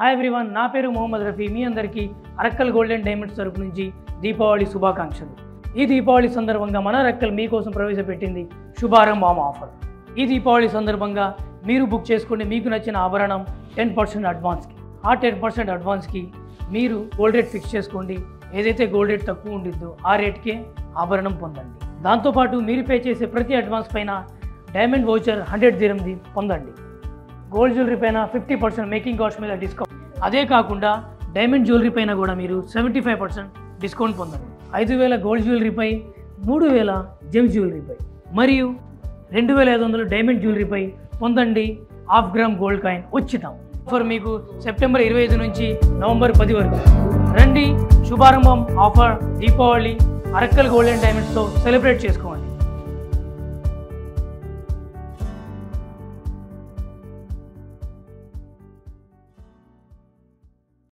Hi everyone, నా పేరు మొహమ్మద్ రఫీ. మీ అందరికీ అరక్కల్ గోల్డెన్ డైమండ్స్ తరపు నుంచి దీపావళి శుభాకాంక్షలు. ఈ దీపావళి సందర్భంగా మన అరక్కల్ మీకోసం ప్రవేశపెట్టింది శుభారంభం ఆఫర్. ఈ దీపావళి సందర్భంగా మీరు బుక్ చేసుకుంటే మీకు నచ్చిన ఆభరణం 10% అడ్వాన్స్కి. ఆ 10% అడ్వాన్స్కి మీరు గోల్డ్ రేట్ ఫిక్స్ చేసుకోండి. ఏదైతే గోల్డ్ రేట్ తక్కువ ఉండిద్దో ఆ రేట్కే ఆభరణం పొందండి. దాంతోపాటు మీరు పే చేసే ప్రతి అడ్వాన్స్ పైన డైమండ్ వౌచర్ 100 dirhamది పొందండి. గోల్డ్ జ్యువెలరీ పైన 50% మేకింగ్ కాస్ట్ మీద డిస్కౌంట్. అదే కాకుండా డైమండ్ జ్యువెలరీ పైన కూడా మీరు 75% డిస్కౌంట్ పొందండి. 5000 గోల్డ్ జ్యువెలరీపై, 3000 జెమ్స్ జ్యువెలరీపై మరియు 2500 డైమండ్ జ్యువెలరీపై పొందండి ½ గ్రామ్ గోల్డ్ కాయిన్ ఉచితం. ఆఫర్ మీకు సెప్టెంబర్ 25 నుంచి నవంబర్ 10 వరకు. రండి, శుభారంభం ఆఫర్ దీపావళి అరక్కల్ గోల్డెన్ డైమండ్స్తో సెలబ్రేట్ చేసుకోండి.